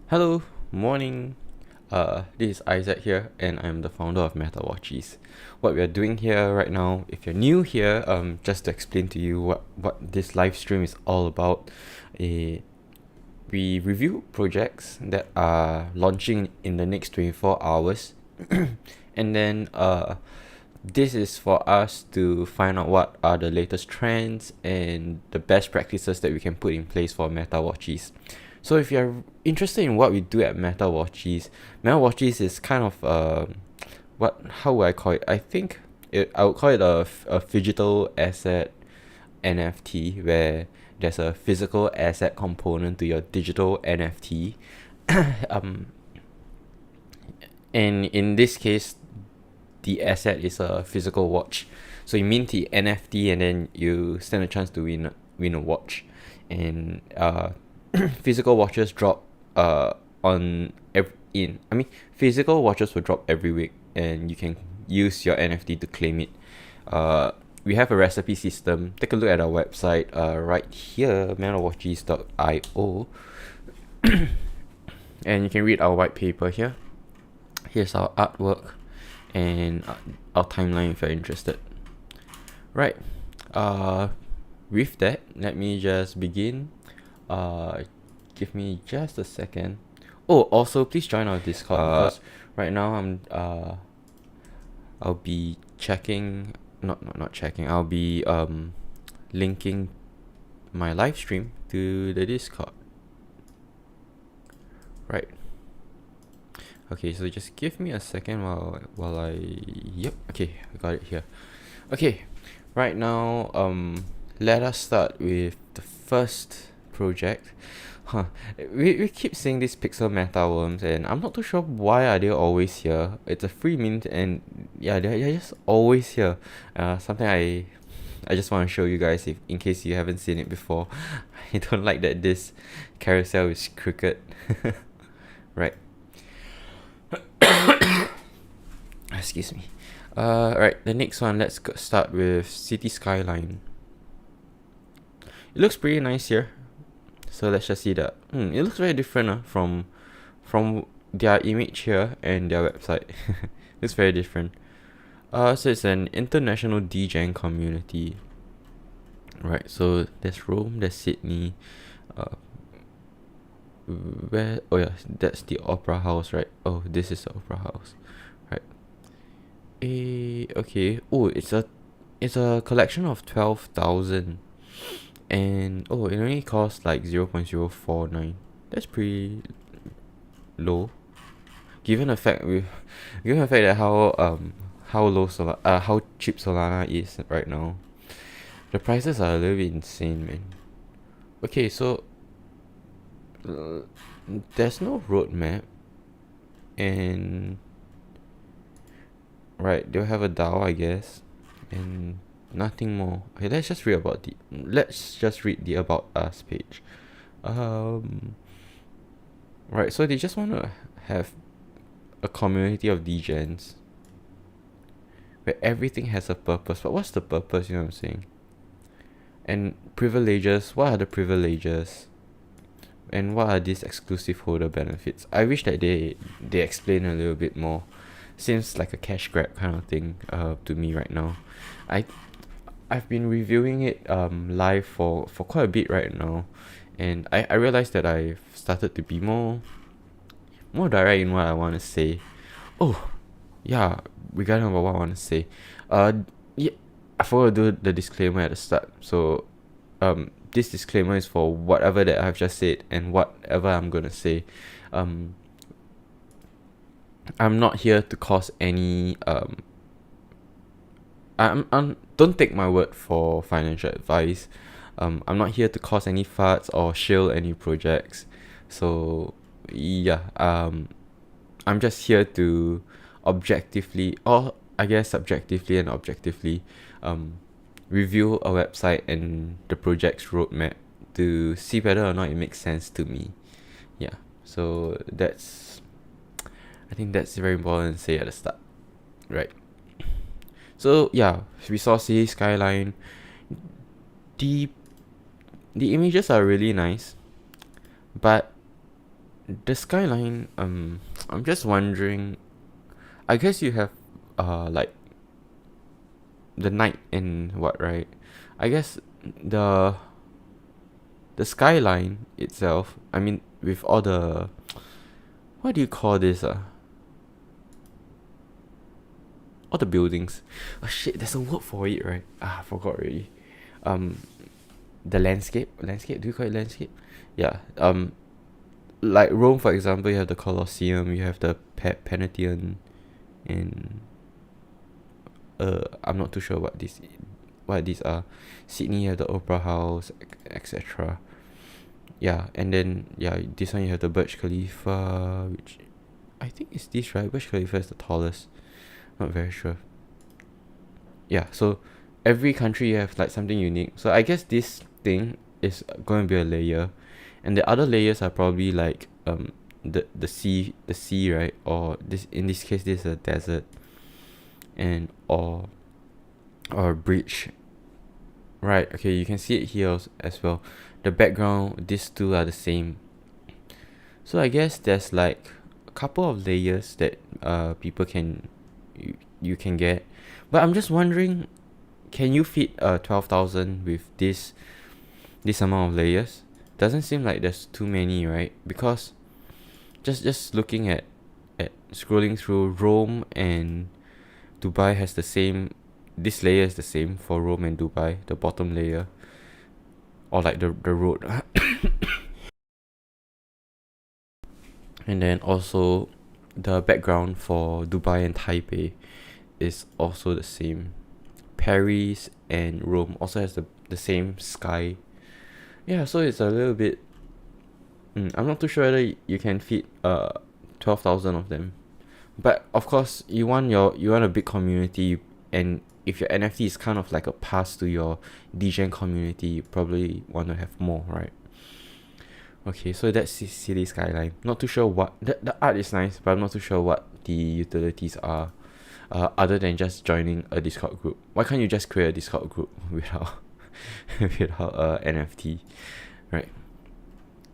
Hello, morning. This is Isaac here, and I'm the founder of MetaWatchies. What we are doing here right now, if you're new here, just to explain to you what this live stream is all about, we review projects that are launching in the next 24 hours, and then this is for us to find out what are the latest trends and the best practices that we can put in place for MetaWatchies. So if you're interested in what we do at MetaWatchies is kind of how would I call it? I would call it a phygital asset NFT where there's a physical asset component to your digital NFT. um, and in this case, the asset is a physical watch. So you mint the NFT and then you stand a chance to win a watch. And physical watches drop physical watches will drop every week, and you can use your NFT to claim it. We have a recipe system. Take a look at our website right here, MetaWatchies.io, and you can read our white paper here. Here's our artwork and our timeline if you're interested. Right. With that, let me just begin. Give me just a second. Oh, also please join our Discord because right now I'll be checking, not checking. I'll be linking my live stream to the Discord. Right. Okay, so just give me a second while okay, I got it here. Okay, right now let us start with the first project. We keep seeing these pixel meta worms, and I'm not too sure why are they always here. It's a free mint, and yeah, they're just always here. Something I just want to show you guys, if in case you haven't seen it before. I don't like that this carousel is crooked. Right. Excuse me. Right, the next one, let's start with City Skyline. It looks pretty nice here. So let's just see that. It looks very different from their image here and their website. It's very different. So it's an international DJing community. Right, so there's Rome, there's Sydney. That's the Opera House, right? Oh, this is the Opera House. Right. Okay. Oh, it's a collection of 12,000. And it only costs like 0.049. That's pretty low, given the fact that how cheap Solana is right now. The prices are a little bit insane, man. Okay, so there's no roadmap, and right, they'll have a DAO, I guess, and nothing more. Okay, let's just read the About Us page. Right, so they just want to have a community of degens where everything has a purpose. But what's the purpose, you know what I'm saying? And privileges, what are the privileges? And what are these exclusive holder benefits? I wish that they explain a little bit more. Seems like a cash grab kind of thing to me right now. I've been reviewing it live for quite a bit right now, and I realized that I've started to be more direct in what I want to say. Oh, yeah, regarding about what I want to say. Yeah, I forgot to do the disclaimer at the start. So, this disclaimer is for whatever that I've just said and whatever I'm gonna say. I'm not here to cause any don't take my word for financial advice. I'm not here to cause any farts or shill any projects. So yeah, I'm just here to objectively, or I guess subjectively and objectively, review a website and the project's roadmap to see whether or not it makes sense to me. Yeah, so I think that's very important to say at the start, right? So yeah, we saw City Skyline. The images are really nice, but the Skyline, I'm just wondering, I guess you have like the night and what, right? I guess the the Skyline itself, I mean, with all the, what do you call this, all the buildings. Oh shit, there's a word for it, right? I forgot already. um the landscape, do you call it landscape? Yeah. Like Rome, for example, you have the Colosseum, you have the Pantheon, and I'm not too sure what these are. Sydney, you have the Opera House, etc. Yeah, and then yeah, this one you have the Burj Khalifa, which I think is this, right? Burj Khalifa is the tallest. Not very sure. Yeah, so every country you have like something unique. So I guess this thing is going to be a layer, and the other layers are probably like the sea, right? Or this, in this case, this is a desert, and or a bridge. Right. Okay, you can see it here as well. The background, these two are the same. So I guess there's like a couple of layers that people can you can get, but I'm just wondering, can you fit 12,000 with this amount of layers? Doesn't seem like there's too many, right? Because just looking at scrolling through, Rome and Dubai has the same. This layer is the same for Rome and Dubai, the bottom layer, or like the road. And then also the background for Dubai and Taipei is also the same. Paris and Rome also has the same sky. Yeah, so it's a little bit. I'm not too sure whether you can fit 12,000 of them, but of course you want a big community, and if your NFT is kind of like a pass to your DGen community, you probably want to have more, right? Okay, so that's City Skyline. Not too sure what the art is nice, but I'm not too sure what the utilities are, other than just joining a Discord group. Why can't you just create a Discord group without without NFT, right?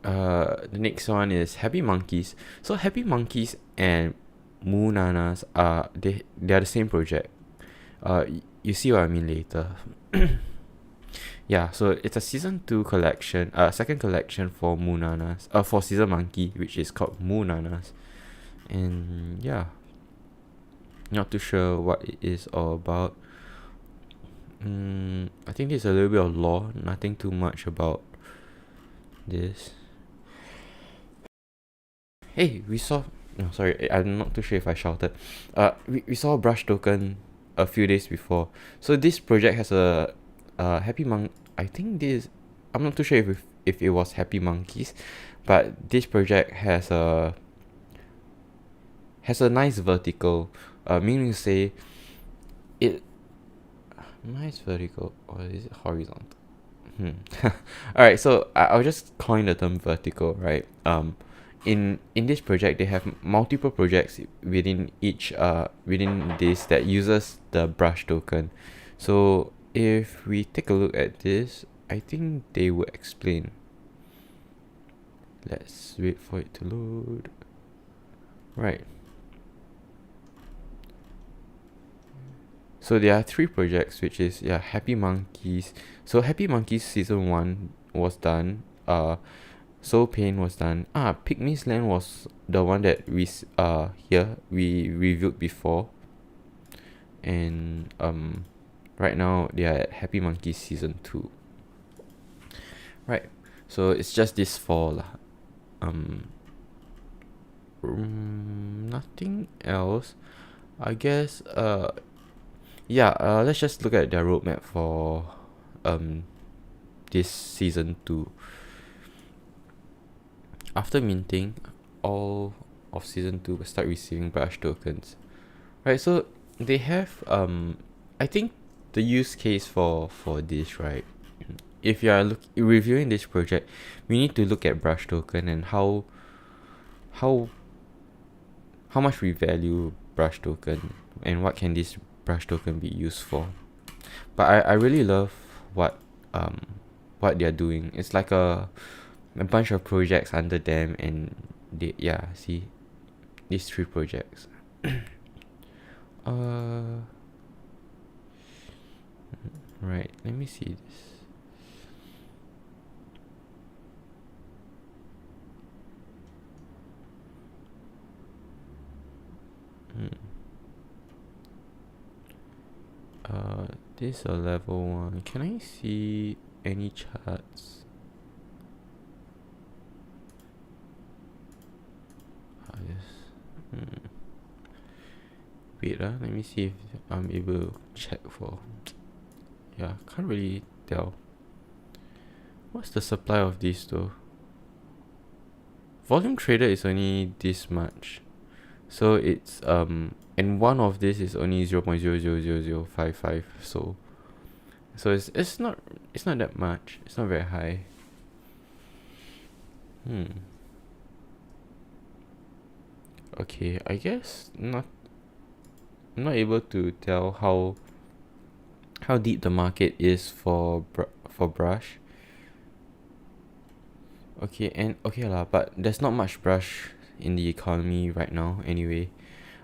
The next one is Happy Monkeys. So Happy Monkeys and Moonanas are they are the same project. You see what I mean later. Yeah, so it's a season 2 collection, second collection for Moonanas, for Season Monkey, which is called Moonanas. And yeah, not too sure what it is all about. I think there's a little bit of lore, nothing too much about this. Hey, we saw. No, sorry, I'm not too sure if I shouted. We saw Brush Token a few days before. So this project has a Happy Monk. I think this. I'm not too sure if it was Happy Monkeys, but this project has a nice vertical. Meaning to say, it nice vertical, or is it horizontal? Alright, so I'll just coin the term vertical, right? In this project, they have multiple projects within each within this that uses the brush token. So if we take a look at this, I think they will explain. Let's wait for it to load. Right. So there are 3 projects, which is Happy Monkeys. So Happy Monkeys season 1 was done. Soul Pain was done. Pygmy's Land was the one that we reviewed before. And right now they are at Happy Monkeys season 2. Right. So it's just this fall. Nothing else. I guess let's just look at their roadmap for this season 2. After minting, all of season 2 will start receiving brush tokens. Right, so they have I think the use case for this, right? If you are reviewing this project, we need to look at brush token and how much we value brush token and what can this brush token be used for. But I really love what they're doing. It's like a bunch of projects under them, and see these 3 projects. uh right, let me see this. This is a level 1. Can I see any charts? Yes. Wait, let me see if I'm able to check for. Yeah, can't really tell. What's the supply of these though? Volume traded is only this much, so it's and one of this is only 0.000055. So it's not that much. It's not very high. Okay, I guess I'm not able to tell how deep the market is for brush. Okay, and okay lah, but there's not much brush in the economy right now anyway.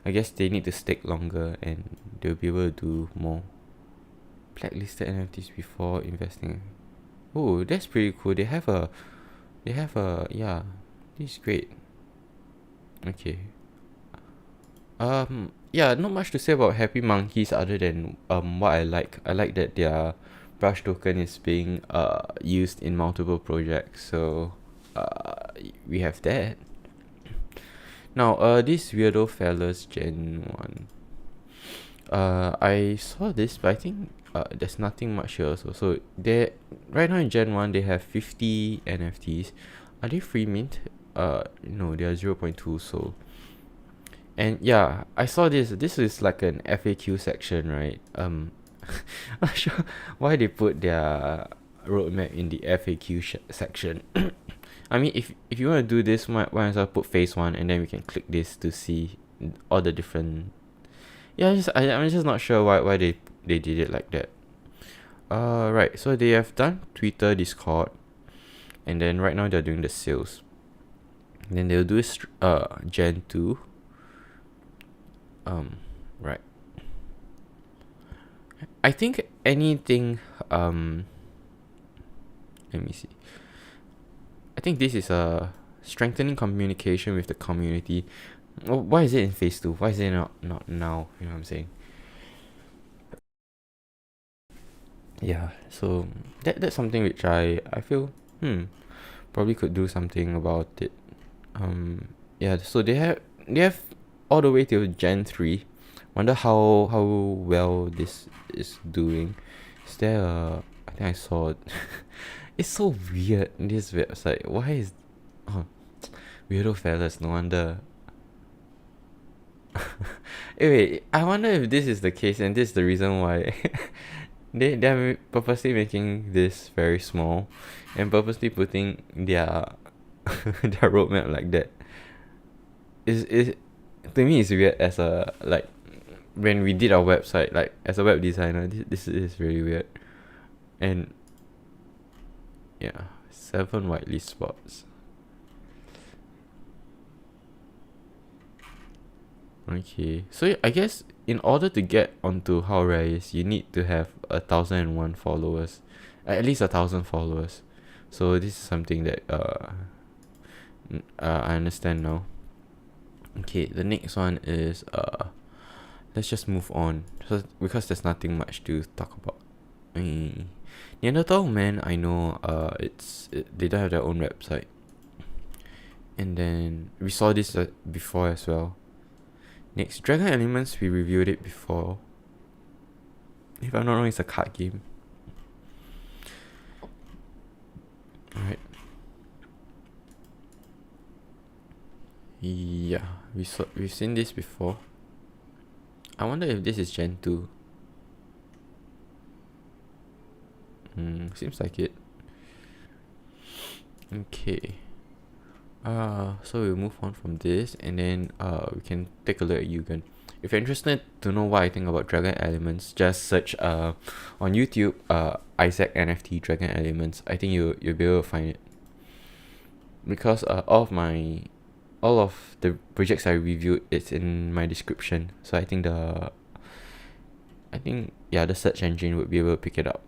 I guess they need to stick longer and they'll be able to do more. Blacklisted NFTs before investing. Oh, that's pretty cool. They have a yeah, this is great. Okay. Yeah, not much to say about Happy Monkeys other than what I like. I like that their brush token is being used in multiple projects. So we have that. Now this Weirdo Fellaz Gen 1. I saw this, but I think there's nothing much here also. So they right now in Gen 1 they have 50 NFTs. Are they free mint? No, they are 0.2. So, and yeah, I saw this. This is like an FAQ section, right? I'm not sure why they put their roadmap in the FAQ section. I mean, if you want to do this, why as well put phase 1 and then we can click this to see all the different. Yeah, I'm just not sure why they did it like that. Right. So they have done Twitter, Discord, and then right now they're doing the sales. And then they'll do Gen 2. Right. I think anything. Let me see. I think this is a strengthening communication with the community. Why is it in phase 2? Why is it not now? You know what I'm saying? Yeah, so that's something which I feel probably could do something about it. Yeah, so they have all the way till Gen 3. Wonder how well this is doing. Is there I think I saw it. It's so weird, this website. Why is Weirdo Fellaz, no wonder. Wait, I wonder if this is the case and this is the reason why they're purposely making this very small and purposely putting their their roadmap like that. Is to me it's weird as a like when we did our website, like as a web designer, this is really weird. And yeah, 7 whitelist spots. Okay, so I guess in order to get onto How Rare Is, you need to have 1,001 followers, at least 1,000 followers. So this is something that I understand now. Okay, the next one is let's just move on, so because there's nothing much to talk about. Neanderthal Man, I know they don't have their own website. And then we saw this before as well. Next, Dragon Elements, we reviewed it before. If I'm not wrong, it's a card game. Alright. Yeah, we've seen this before. I wonder if this is Gen 2. Seems like it. Okay. So we'll move on from this, and then we can take a look at Yugen. If you're interested to know what I think about Dragon Elements, just search on YouTube Isaac NFT Dragon Elements. I think you'll be able to find it, because all of my all of the projects I reviewed, it's in my description. So I think the search engine would be able to pick it up.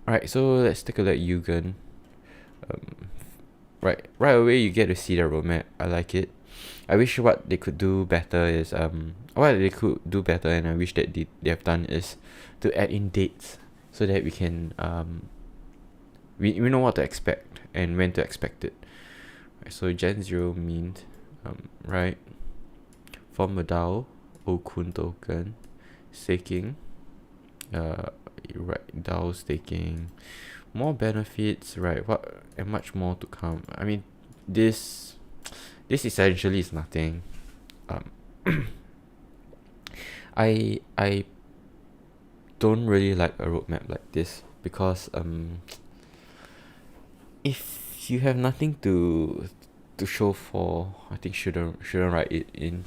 Alright, so let's take a look at Yugen. Right away you get to see the roadmap. I like it. I wish what they could do better is and I wish that they have done is to add in dates so that we can we know what to expect and when to expect it. Right, so Gen 0 means right, form a DAO, Okun token, staking, right, DAO staking, more benefits, right, what and much more to come. I mean, this essentially is nothing. I don't really like a roadmap like this because if you have nothing to show for, I think shouldn't write it in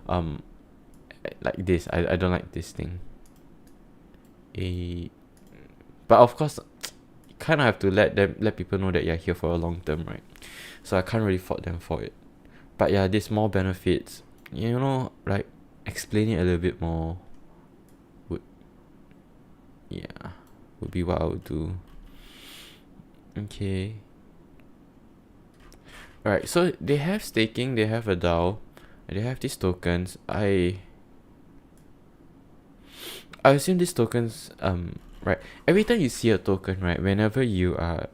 like this. I don't like this thing. But of course, you kind of have to let people know that you're here for a long term, right? So I can't really fault them for it. But yeah, there's more benefits. Like explain it a little bit more would be what I would do. Okay. Alright, so they have staking, they have a DAO, they have these tokens. I assume these tokens, right, every time you see a token, right, whenever you are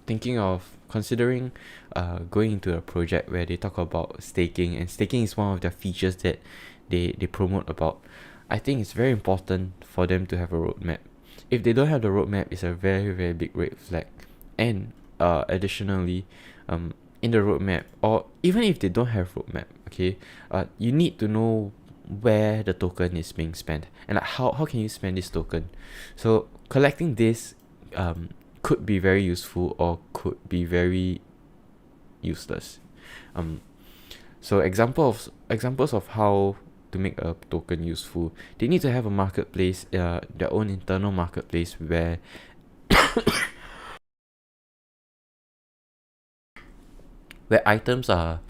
thinking of considering going into a project where they talk about staking, and staking is one of the features that they promote about, I think it's very important for them to have a roadmap. If they don't have the roadmap, it's a very, very big red flag. And additionally, in the roadmap, or even if they don't have roadmap, okay, you need to know where the token is being spent and like how can you spend this token. So collecting this could be very useful or could be very useless. So examples of how to make a token useful, they need to have a marketplace, their own internal marketplace where where items are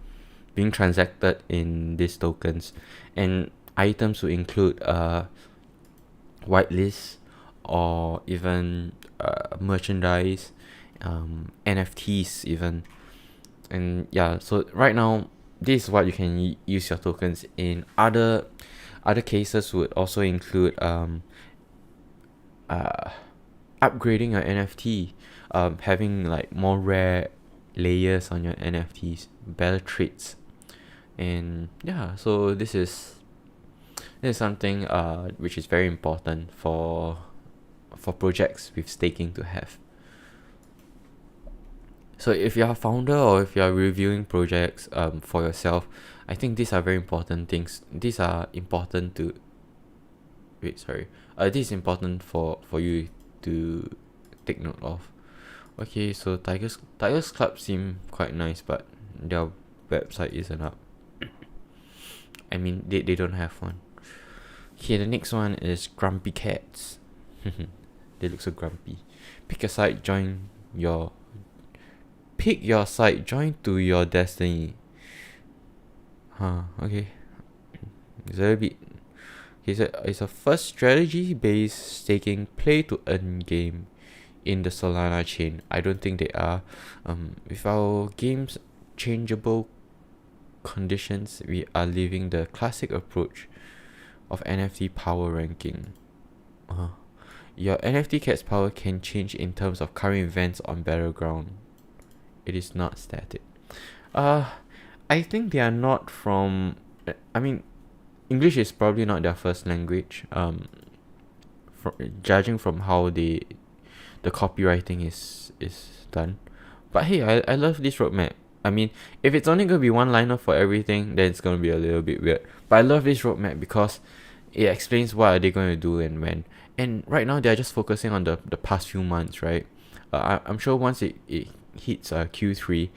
being transacted in these tokens, and items will include whitelist or even merchandise, NFTs even. And yeah, so right now this is what you can use your tokens in. Other cases would also include upgrading your NFT, having like more rare layers on your NFTs, better traits. And yeah, so this is something which is very important for projects with staking to have. So if you're a founder or if you're reviewing projects for yourself, I think these are very important things. These are important to this is important for you to take note of. Okay, so Tigers Club seem quite nice, but their website isn't up. I mean, they don't have one. Okay, the next one is Grumpy Cats. They look so grumpy. Pick your side, join to your destiny. Okay. It's a bit. It's a first strategy-based staking play-to-earn game in the Solana chain. I don't think they are. With our game's changeable conditions, we are leaving the classic approach of NFT power ranking. Your NFT cat's power can change in terms of current events on Battleground. It is not static. I think they are not from. I mean, English is probably not their first language. Judging from how the copywriting is done, but hey, I love this roadmap. I mean, if it's only gonna be one liner for everything, then it's gonna be a little bit weird. But I love this roadmap because it explains what are they going to do and when. And right now they're just focusing on the past few months, right? I'm sure once it hits Q3,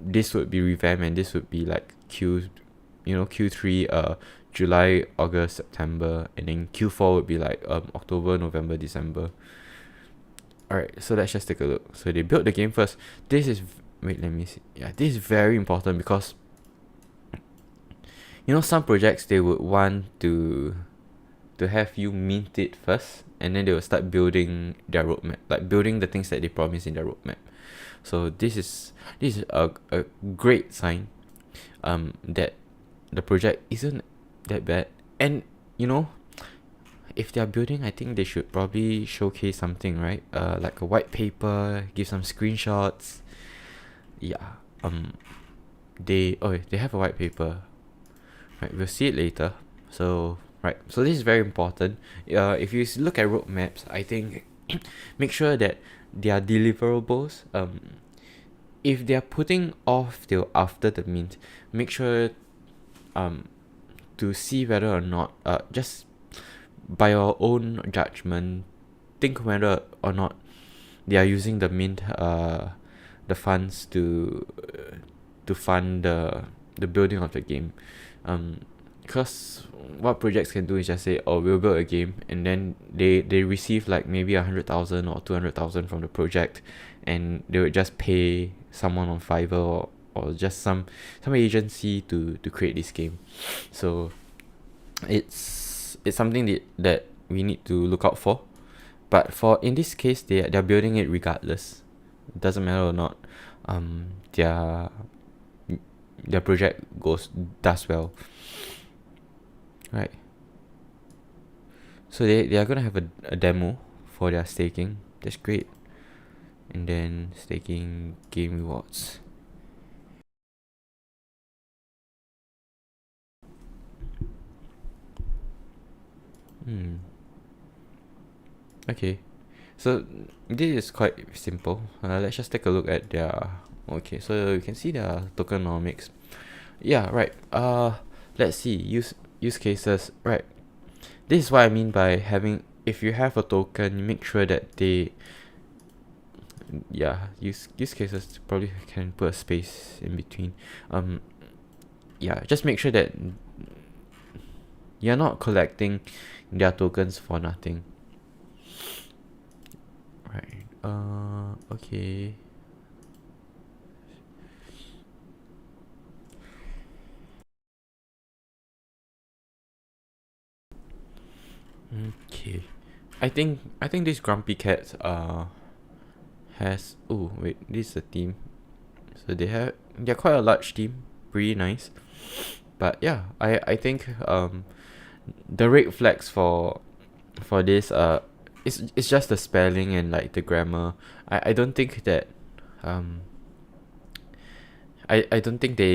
this would be revamped, and this would be like Q3, July, August, September, and then Q4 would be like October, November, December. Alright, so let's just take a look. So they built the game first. This is wait, let me see. Yeah, this is very important because some projects they would want to have you mint it first, and then they will start building their roadmap, like building the things that they promise in their roadmap. So this is a great sign that the project isn't that bad. And if they're building, I think they should probably showcase something, right? Like a white paper, give some screenshots. Yeah. They have a white paper. Right, we'll see it later. So this is very important. If you look at roadmaps, I think make sure that their deliverables, if they are putting off till after the mint, make sure to see whether or not, just by your own judgment, think whether or not they are using the mint the funds to fund the building of the game. Because what projects can do is just say, oh, we'll build a game, and then they receive like maybe 100,000 or 200,000 from the project, and they would just pay someone on Fiverr or just some agency to create this game. So it's something that we need to look out for. But in this case, they're building it regardless. It doesn't matter or not their project does well, right? So they are gonna have a demo for their staking. That's great. And then staking game rewards. Okay, so this is quite simple. Let's just take a look at their. Okay, so you can see their tokenomics. Yeah, right. Let's see use cases. Right. This is what I mean by having. If you have a token, you make sure that they. Yeah, use cases, probably can put a space in between. Yeah, just make sure that you're not collecting their tokens for nothing. Right. Okay. Okay. I think this Grumpy Cat has. Oh wait, this is a team. So they're quite a large team, pretty nice. But yeah, I think the red flags for this it's just the spelling and like the grammar. I don't think that I don't think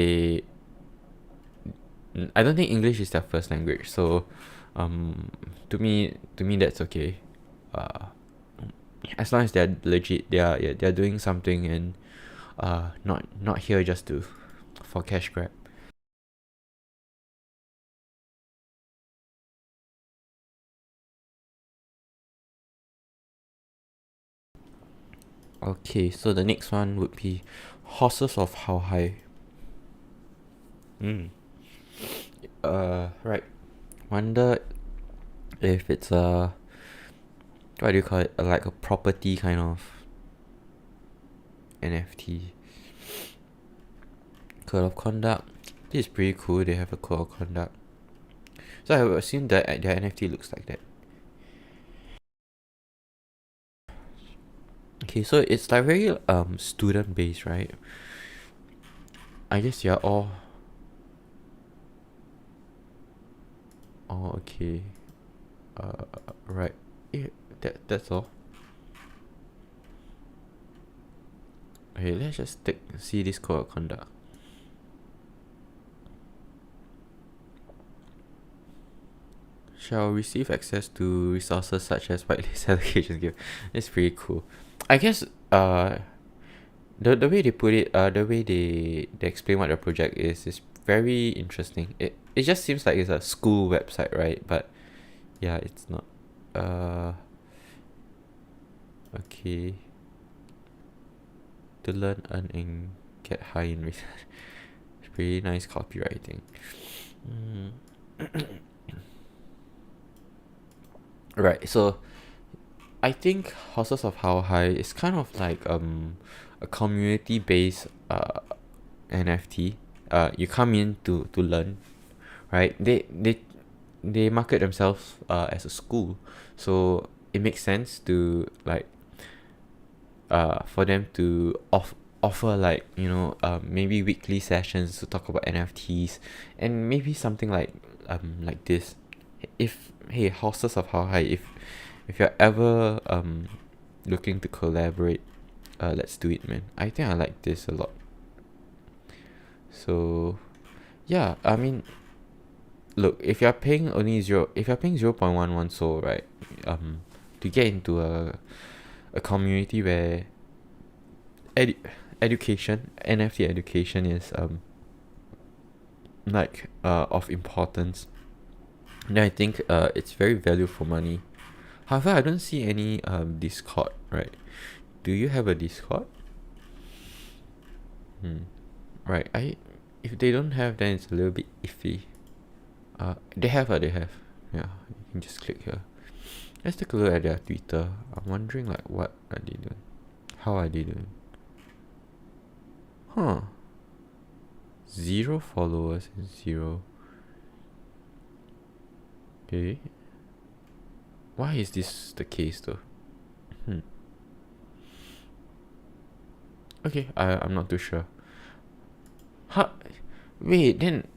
English is their first language. So to me that's okay. As long as they're legit, they're doing something, and not here just for cash grab. Okay, so the next one would be Horses of How High. Right. Wonder if it's what do you call it? Like a property kind of NFT. Code of conduct. This is pretty cool. They have a code of conduct. So I would assume that their NFT looks like that. Okay, so it's like very student based, right? I guess you're all. Oh, okay. Right. Yeah, that's all. Okay, let's just see this code of conduct. Shall receive access to resources such as whitelist allocations given. It's pretty cool. I guess the way they put it, the way they explain what the project is very interesting. It just seems like it's a school website, right? But yeah, it's not. Okay. To learn, earn, and get high in research. It's pretty nice copywriting. Right, so I think Horses of How High is kind of like a community based NFT. You come in to learn, right? They market themselves as a school, so it makes sense to like for them to offer like, you know, maybe weekly sessions to talk about NFTs, and maybe something like this. If hey, houses of how high, if you're ever looking to collaborate, let's do it, man. I think I like this a lot. So yeah, I mean, look, if you're paying 0.11 soul, right, to get into a community where education, NFT education is of importance, then I think it's very value for money. However, I don't see any Discord, right? Do you have a Discord? Right. If they don't have, then it's a little bit iffy. They have. Yeah, you can just click here. Let's take a look at their Twitter. I'm wondering like what are they doing? How are they doing? Huh. 0 followers and 0. Okay. Why is this the case though? Okay, I'm not too sure. Huh? Wait, then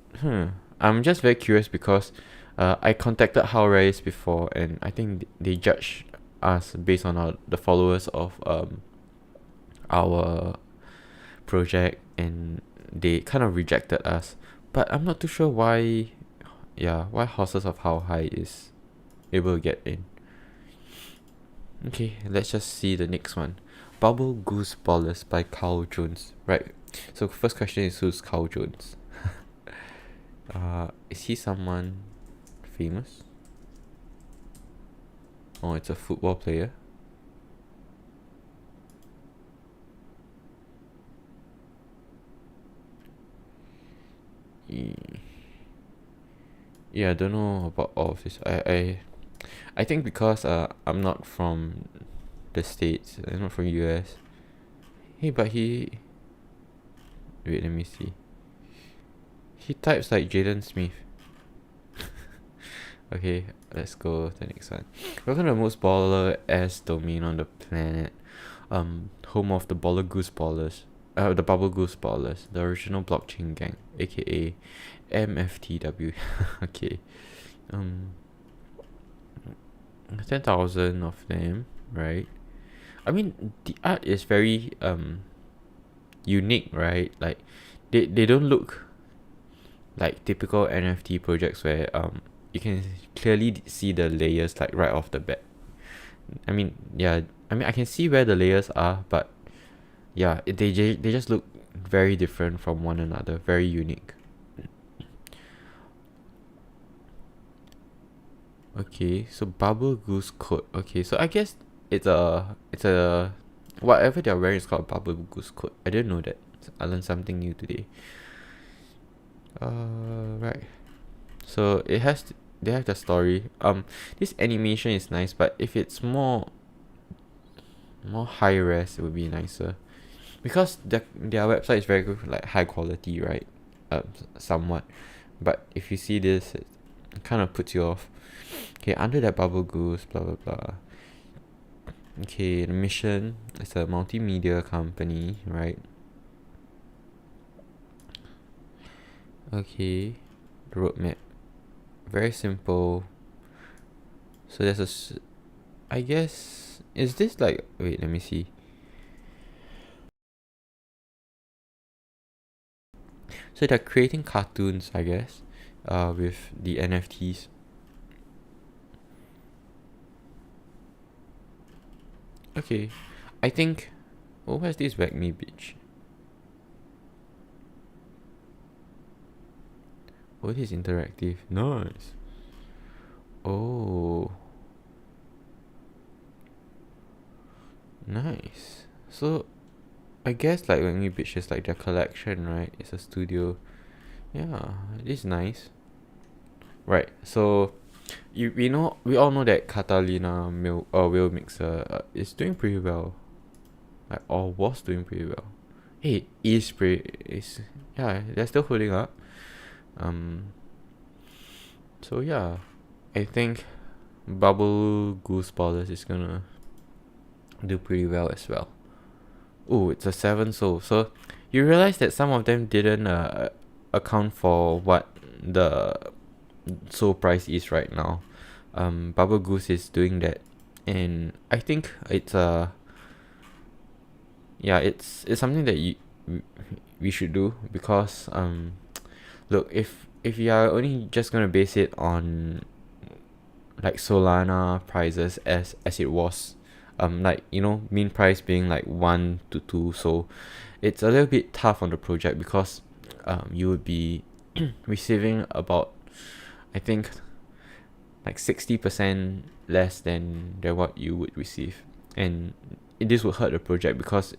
I'm just very curious because I contacted How Rise before, and I think they judged us based on the followers of our project, and they kind of rejected us. But I'm not too sure why Houses of How High is able to get in. Okay, let's just see the next one. Bubblegoose Ballers by Carl Jones. Right. So first question is, who's Carl Jones? Is he someone famous? Oh, it's a football player. Yeah, I don't know about all of this. I think because I'm not from the States, I'm not from US. Hey, but wait, let me see. He types like Jaden Smith. Okay, let's go to the next one. Welcome to the most baller ass domain on the planet. Home of the Bubblegoose Ballers. The Bubblegoose Ballers, the original blockchain gang, aka MFTW. Okay. 10,000 of them, right? I mean, the art is very unique, right? Like they don't look like typical NFT projects where you can clearly see the layers like right off the bat. I mean, I can see where the layers are, but yeah, they just look very different from one another, very unique. Okay, so Bubblegoose coat. Okay, so I guess it's a whatever they're wearing is called Bubblegoose coat. I didn't know that. I learned something new today. Right. So they have the story. This animation is nice, but if it's more high res, it would be nicer. Because their website is very good, like high quality, right? Somewhat. But if you see this, it kind of puts you off. Okay, under that Bubblegoose, blah blah blah. Okay, the mission is a multimedia company, right? Okay, the roadmap, very simple. So there's I guess, is this like, wait, let me see. So they're creating cartoons, I guess, with the NFTs. Okay, I think. Oh, where's this Whack Me Bitch? Oh, this is interactive. Nice. Oh. Nice. So, I guess like Whack Me Bitch is like their collection, right? It's a studio. Yeah, this is nice. Right. So, we all know that Catalina Whale Mixer is doing pretty well. like, or was doing pretty well. Hey, yeah, they're still holding up. So yeah, I think Bubblegoose Ballers is gonna do pretty well as well. Oh, it's a 7 soul. So you realize that some of them didn't account for what the soul price is right now. Bubblegoose is doing that, and I think it's it's something that we should do, because look, if you are only just gonna base it on like Solana prices as it was, like, you know, mean price being like 1 to 2, so it's a little bit tough on the project, because you would be receiving about, I think, like 60% less than what you would receive, and this would hurt the project, because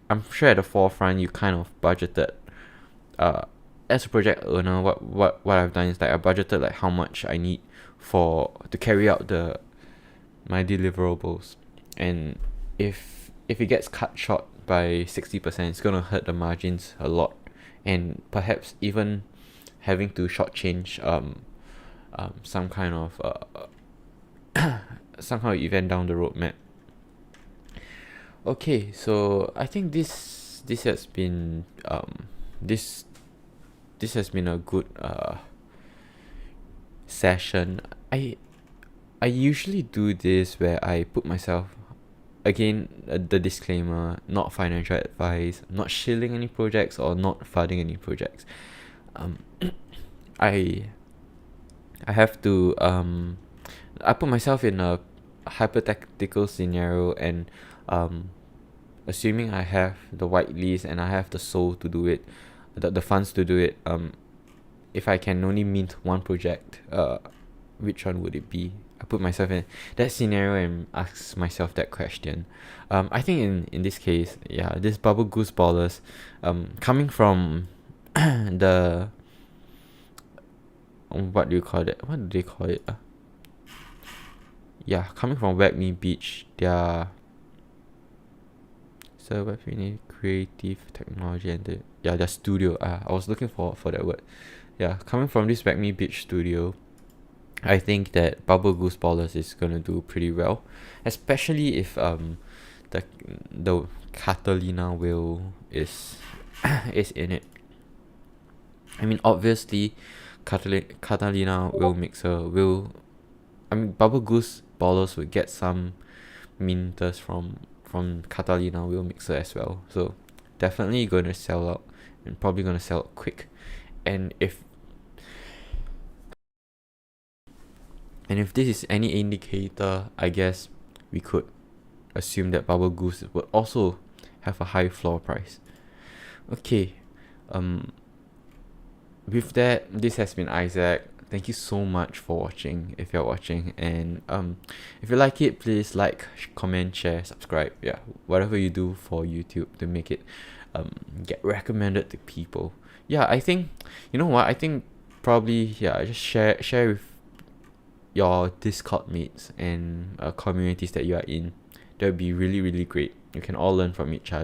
I'm sure at the forefront you kind of budgeted, as a project owner, what I've done is like I budgeted like how much I need to carry out my deliverables, and if it gets cut short by 60%, it's gonna hurt the margins a lot, and perhaps even having to shortchange some kind of event down the roadmap. Okay, so I think this has been this has been a good session. I usually do this where I put myself, again, the disclaimer, not financial advice, not shilling any projects or not funding any projects. I have to I put myself in a hypothetical scenario, and assuming I have the whitelist and I have the soul to do it, the funds to do it, if I can only mint one project, which one would it be? I put myself in that scenario and ask myself that question. I think in this case, yeah, this Bubblegoose Ballers, coming from the what do you call it? What do they call it? Yeah, coming from Webme Beach, their Webme creative technology and their studio. I was looking for that word. Yeah, coming from this Webme Beach studio, I think that Bubblegoose Ballers is gonna do pretty well, especially if the Catalina whale is in it. I mean, obviously, Catalina whale mixer will. I mean, Bubblegoose Ballers would get some minters from Catalina whale mixer as well. So definitely gonna sell out, and probably gonna sell out quick. And if this is any indicator, I guess we could assume that Bubblegoose would also have a high floor price. Okay, with that, this has been Isaac. Thank you so much for watching, if you're watching, and if you like it, please like, comment, share, subscribe, yeah, whatever you do for YouTube to make it get recommended to people. Yeah, I think, you know what, I think probably, yeah, just share with your Discord mates and communities that you are in. That would be really, really great. You can all learn from each other.